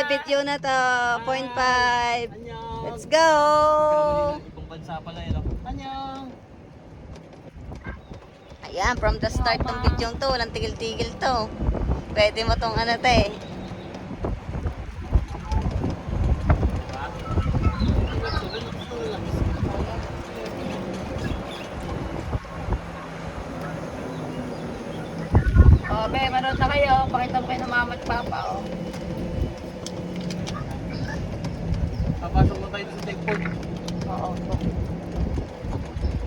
Video na to, 0.5. Let's go! Ibang bansa pala yun. Anyong! Ayan, from the start ng video to, walang tigil-tigil to. Pwede mo tong ano te. Oh, be, manood na kayo. Pakita mo kayo ng mama at papa, oh. Papasok mo tayo sa checkpoint. Oo.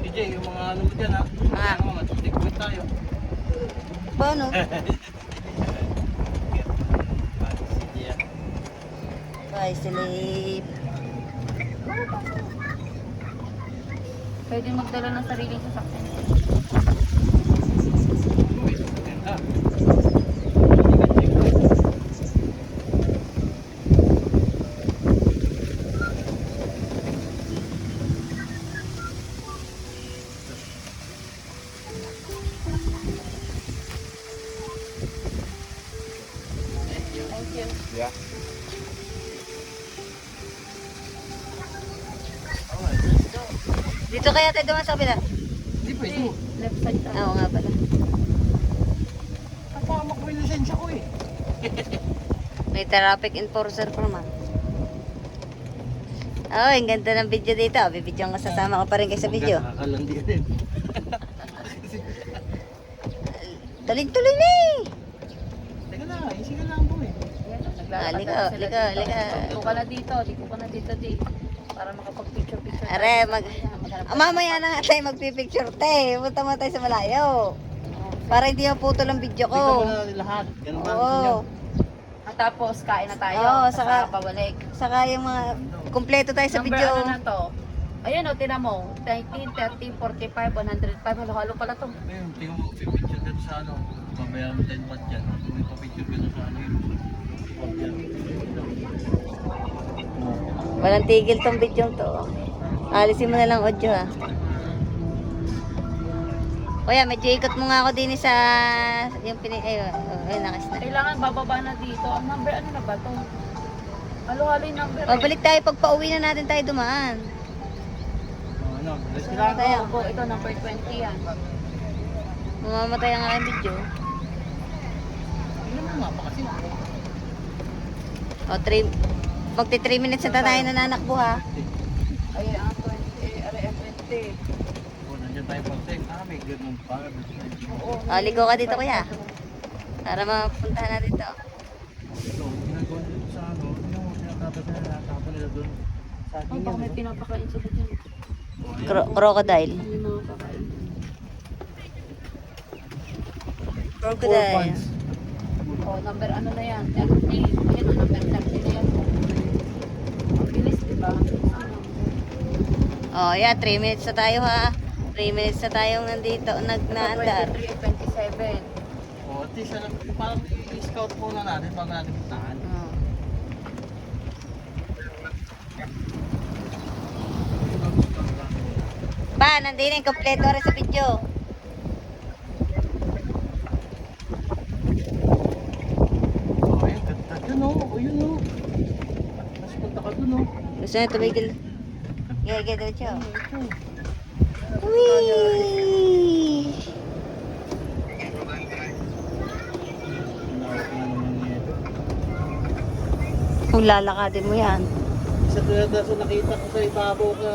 DJ, yung mga ano mo dyan ha. Ah. Mga mag-checkpoint tayo. Paano? Bye, sleep. Pwede magdala ng sariling sasakyan. Thank you. Yeah. Dito kaya tayo duman sa kabila? Hindi pwede mo. Left side tayo. Oo nga pala. Kapama ko yung lisensya ko eh. May traffic enforcer pa man. Oh, ang ganda ng video dito. Bibidyo ko, sasama ko pa rin kayo sa video. Nakakalandi rin. Tuloy-tuloy na eh. Teka lang, easy ka lang po eh. Naglalakad Liko, na sila liko, dito. liko. Dito ka na dito. Dito ka na dito, di. Para makapag-picture-picture. Are, mamaya na nga tayo magpipicture te. Punta mo tayo sa malayo. Para hindi maputol ang video ko. Tingnan mo na lahat. Ganun ba ang gusto nyo? Oo. At tapos, kain na tayo. Oo, Saka saka- pabalik. Saka yung mga kumpleto tayo sa Number video. ano na to? Ayan o, tinan mo. 19, 30, 45, 105. Halo-halo pala to. Ayun, tingnan mo, picture ka sa ano. Pabayaan mo 10 watt dyan. May pa-picture ka na sa ano yun. Watt yan. Walang tigil tong video to. Alisin mo na lang audio ha. Kuya, medyo ikot mo nga ako din sa yung ayun, nakis na. Kailangan bababa na dito. Ang number ano na ba to? Halo-halo yung number. O, balik tayo pag pauwi na natin tayo dumaan. Ano, let's Saan go. tayo? Opo, ito number 20 yan. Mamamatay ang aking video. Tingnan mo nga pa kasi. O, 3, magti 3 minutes na tayo nananakbo ha. Ay, ang 20. Aray, ang 20. Oh, nandiyan tayo pag check. May ganun pa. Oo. O, ligo ka dito kuya. Para mapuntahan natin to. Ito, ginagawa nila sa ano. Yung tinatapos nila, natapon nila doon. Sa akin Baka may yan. pinapakain sila dyan. Crocodile. May mga pakain. Crocodile. Oh, number ano na yan? 30. Ayan o, number 30 na yan. Ang bilis, diba? Ano? O, yeah, 3 minutes na tayo ha. 3 minutes na tayong nandito, nagnaandar. 23 at 27. Oh, at least, ano, parang i-scout muna natin bago natin puntahan. Pa, nandito yung kompleto rin sa video. Oh, ayun, ganda dun oh. O, yun oh. Mas punta ka dun oh. Gusto nyo tumigil? Gaya diretso. Ito. Whee! Tinawag na naman yan. Kung lalakadin mo yan. Isa talaga sa nakita ko sa ibabaw ka,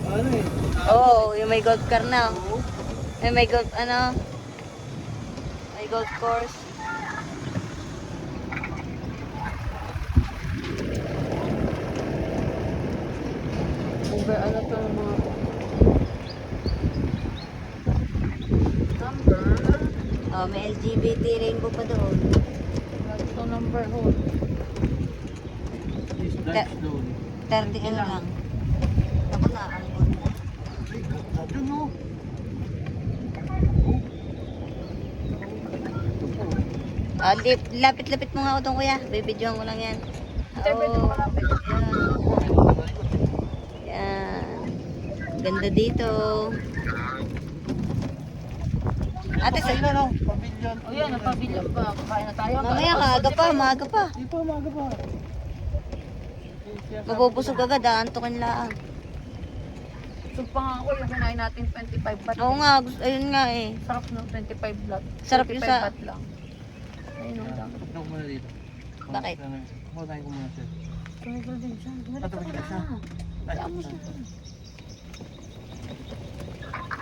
ano eh. Oo, yung may golf car na. Oo. May golf, ano? May golf course. Number ano to ng mga number? Oh, may LGBT rainbow pa doon. Ito number ho. Please drive slowly. 30 ano lang. Ako nakakalimutan na. Ay, ganda dun oh. Oh, lapit-lapit mo nga ako doon kuya. Bibidyohan ko lang yan. Hindi, pwede mo malapit. Yan. Ganda dito. Ate, Ate, sa no? Pavilion. O yan, ang pamilya pa. Kakain na tayo. mamaya maaga pa, maaga pa. Di pa, umaga pa. Mabubusog agad, antukin lang. So pa nga ako yung kinain natin 25 baht. Oo nga, ayun nga eh. Sarap no, 25 baht. Sarap yung 25 sa- baht lang. Ayun ang dami. Ito ko muna dito. Bakit? Kumain ko muna sir. Tumigil din siya. Tumigil Tumigil ka siya. na. Kaya mo siya.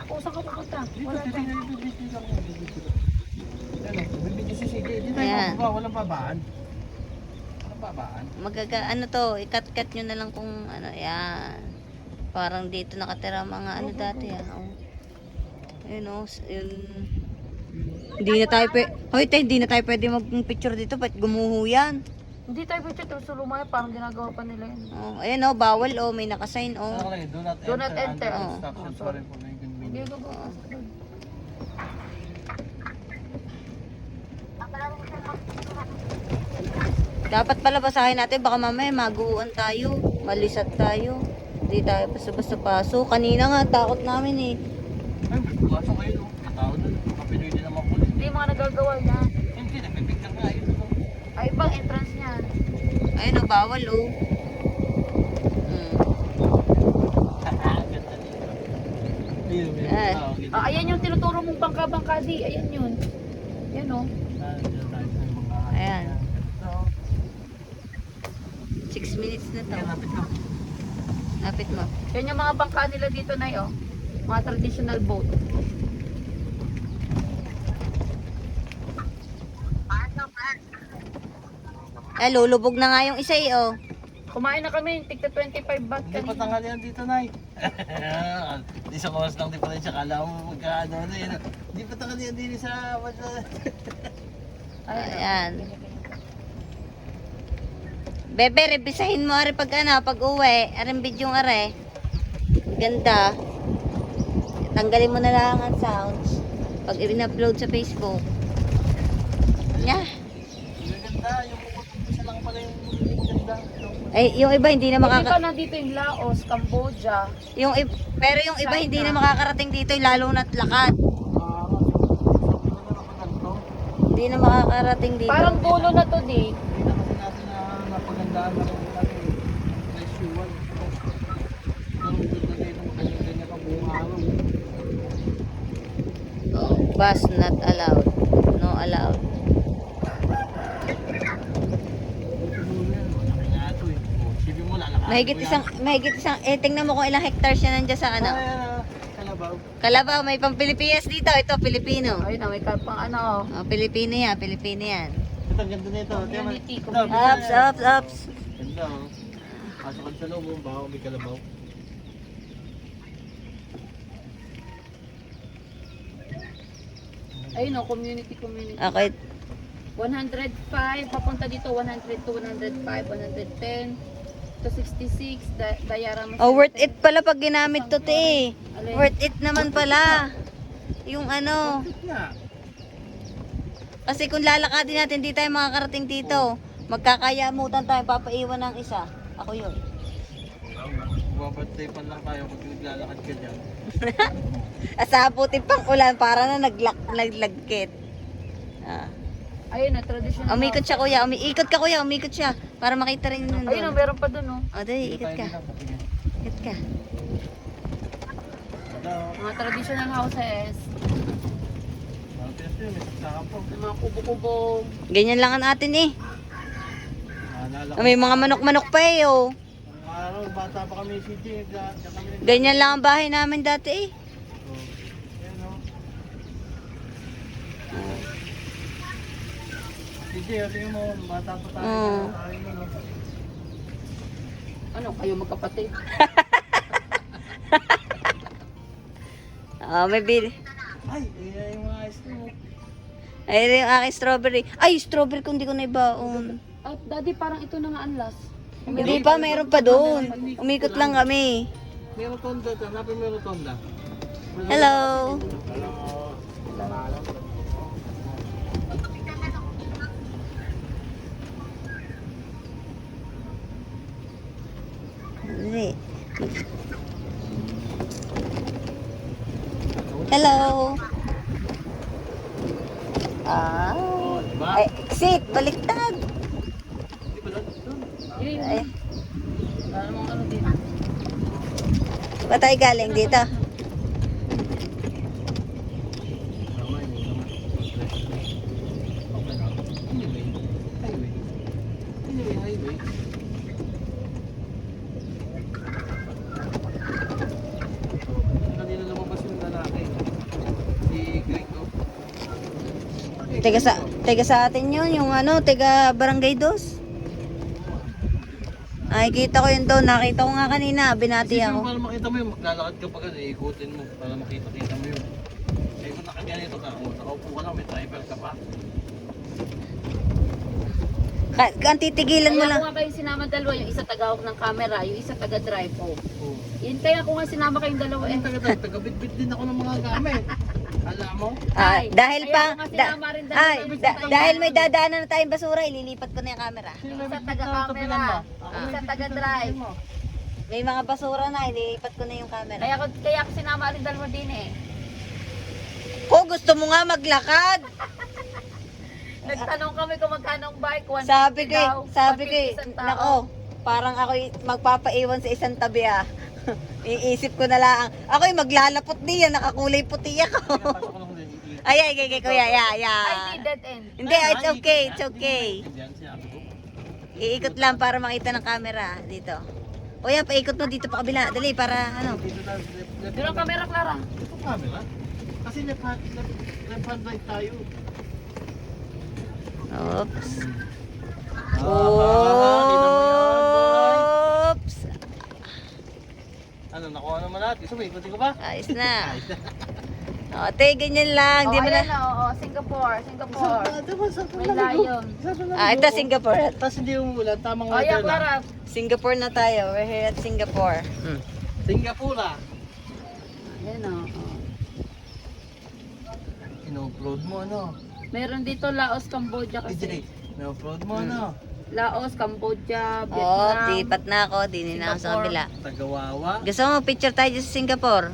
O, saan ka pupunta? Wala pa. Bibigyan si CJ. Dito Ayan. na walang babaan. Walang babaan. Ano to, ikat-kat nyo na lang kung ano, yan. Parang dito nakatira mga ano dati ah. Oh. Ayun oh, yun. Hindi na tayo hindi na tayo pwede mag-picture dito, ba't gumuho yan? Hindi tayo pwede ito sa lumaya. Parang ginagawa pa nila yun. Oh, ayun oh, bawal oh, may nakasign Ano oh. ka lang, Do not enter. Under Oh. instruction, sorry for the Hindi inconvenience. ko Dapat pala basahin natin, baka mamaya maguan tayo, malisat tayo. Hindi tayo basta-basta pasok. Kanina nga, takot namin eh. Ay, bukaso kayo no. Tao doon. Kapinoy din naman po. Hindi mga nagagawa niya. Hindi, nagpipicture nga. Ayun no. Ay, ibang entrance niya. Ayun oh, bawal oh. Ganda dito. Ayun, may Eh. tao. Ganda. Ayan yung tinuturo mong bangka-bangka di. Ayan yun. Yan o. Nandiyan tayo sa mga... Ayan. So, 6 minutes na to. kaya lapit ka. Lapit mo. Yan yung mga bangka nila dito na yun. Mga traditional boat. Lulubog na nga yung isa eh oh. Kumain na kami. Tigta 25 baht Hindi pa kanina. tanghalian dito, Nay. Di sa oras lang difference. Kala mo magkaano na yun. Hindi pa tanghalian din sa... Ayan. Bebe, revisahin mo ari pag ano, pag uwi. Aring video ng are. Ganda. Tanggalin mo na lang ang sounds. Pag in-upload sa Facebook. Yeah. Yung ganda, yung isa lang pala yung ganda. Yung iba hindi na Hindi pa makaka... nandito yung Laos, Cambodia. Pero yung iba hindi na makakarating dito, lalo na't lakad. Hindi na makakarating dito. Parang dulo na to di. Hindi na kasi natin na napagandaan na rin natin. Nice you one. Ang ganda na itong ganyan-ganyan ka buong araw. Bus not allowed. No allowed. Mahigit isang, tingnan mo kung ilang hectares siya nandiyan sa ano. Kalabaw. Kalabaw, may pang Pilipinas dito. Ito, Pilipino. Ayun na, may pang ano. Oh, Pilipino yan, Pilipino yan. Ito, ang ganda na ito. Community, Ito, community. Ups. Ganda oh. Pasok ka sa loob, baka may kalabaw. Ayun o, community. Okay. 105, papunta dito 100 to 105, 110 to 66, Dayarama. Oh, worth it pala pag ginamit to, te. Alin? Worth it naman pala. Yung ano. Yeah. Kasi kung lalakadin natin, di tayo makakarating dito. Magkakayamutan tayo, papaiwan ng isa. Ako yun. Babantay pa lang tayo pag naglalakad ka dyan. Asaputin pang ulan para na naglagkit. Ah. Ayun na, traditional. Umikot siya kuya, umiikot ka kuya, umikot siya. Para makita rin yun Ayun o, doon. meron pa dun o. O, dali, ikot ka. Ikot ka. Mga traditional houses. May mga kubo-kubo. Ganyan lang ang atin eh. May mga manok-manok pa eh, oh. Araw, bata pa kami si Jay. Ganyan lang ang bahay namin dati eh. Si Jay, tingin mo, bata pa tayo. Oo. Ano, kayo magkapatid? May bili. Ay, yung mga ice cream. Ay, yung aking strawberry. Ay, strawberry kung di ko na ibaon. At daddy, parang ito na nga ang last. Hindi pa, mayroon pa doon. Umikot lang kami. May rotonda, hanapin mo yung rotonda. Hello. Hindi. Hello. Ah. Diba? Ay, exit. Baliktad. Di ba doon? Yun, Ay. Wala namang ano din. Ba tayo galing dito? Tama yun naman. Okay lang. Anyway, highway. Anyway, highway. Kanina lumabas yung lalaki. Si Greg, oh. Tega sa atin yun, yung ano, tega Barangay Dos. Ay, kita ko yun doon. Nakita ko nga kanina. Binati Isipin mo ako. para makita mo yun, maglalakad ka pa ganun, ikutin mo para makita-kita mo yun. Eh kung nakaganito ka, nakaupo ka lang, may driver ka pa. Ang titigilan mo Kaya lang. ko nga kayo sinama dalawa, yung isa taga-hawak ng camera, yung isa taga-drive po. Oo. Yun kaya ko nga sinama kayong dalawa eh. Anong taga-bit-bit din ako ng mga gamit. Alam mo? Ay, Dahil kaya pa, ko nga sinama rin dalawa, ay, yung isa taga- dahil may dadaanan na tayong basura, ililipat ko na yung camera. Yung isa taga-camera, yung isa taga-drive. May mga basura na, ililipat ko na yung camera. Kaya ko sinama rin dalawa din eh. Kung gusto mo nga maglakad, Nagtanong kami kung magkano ang bike, 150 sabi ko, daw, 150 isang tao. nako, parang ako magpapaiwan sa isang tabi ah. Iisip ko na lang, ako'y maglalapot diyan, nakakulay puti ako. Pasok ko lang din. Ay, kuya, Ay, yeah. di dead end. Hindi, it's okay, it's okay. Yan sinabi ko. Iikot lang para makita ng camera dito. O yan, paikot mo dito pa kabila. Dali, para ano. Dito tayo, Doon ang camera, Clara. Ito camera? Kasi left hand drive tayo. Oops. Kita mo yan, boy. Oops. Ano, nakuha naman natin. So, ikutin ko ba? Ayos na. O, te, ganyan lang. Di mo ayan na. na, oo, Singapore. May May lion. Ito Singapore. Tapos hindi umulan, tamang Oh, yeah, weather lang. Clara. Singapore na tayo. We're here at Singapore. Singapore ah. Ayan o. In-upload mo ano? Meron dito Laos, Cambodia Ay, kasi. in-upload mo ano? Laos, Cambodia, Oh, Vietnam. tipat na ako. Dinin na ako sa kabila. Tagawawa. Gusto mo picture tayo sa Singapore?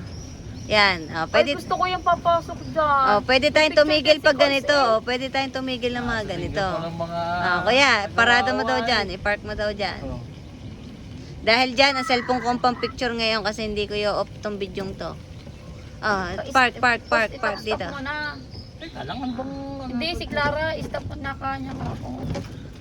Yan. Oh, Ay, pwede, gusto ko yung papasok dyan. pwede tayong tumigil pag Picture ganito. kasi. Oh, pwede tayong tumigil ng mga ganito. Singapore ang mga... Kuya, parada mo daw tagawawa, dyan. eh. I-park mo daw dyan. Oh. Dahil dyan, ang cellphone ko ang pang picture ngayon kasi hindi ko i-off tong bidyong to. Park Stop dito. muna. Teka lang, ano bang... Hindi, si Clara, stop mo na kanya ako.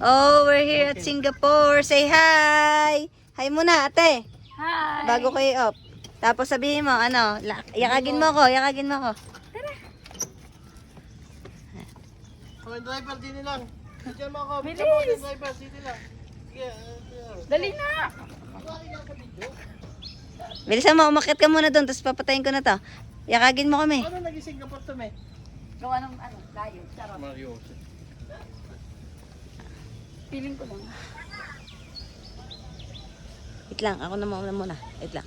Oh, we're here at Singapore. Say hi! Hi muna, ate. Hi! Bago ko i-off. Tapos sabihin mo, ano, yakagin mo ako. Oh, yung driver, dini lang. Diyan mo ako. Bilis! Diyan mo, yung driver, dini lang. Sige, Dali na! Bilisan mo, umakit ka muna doon, tapos papatayin ko na to. Yakagin mo kami. Ano naging Singapore to, me? Gawa ng ano, layo. Charot. Mario. Feeling ko lang. Wait lang, ako na muna. Wait lang.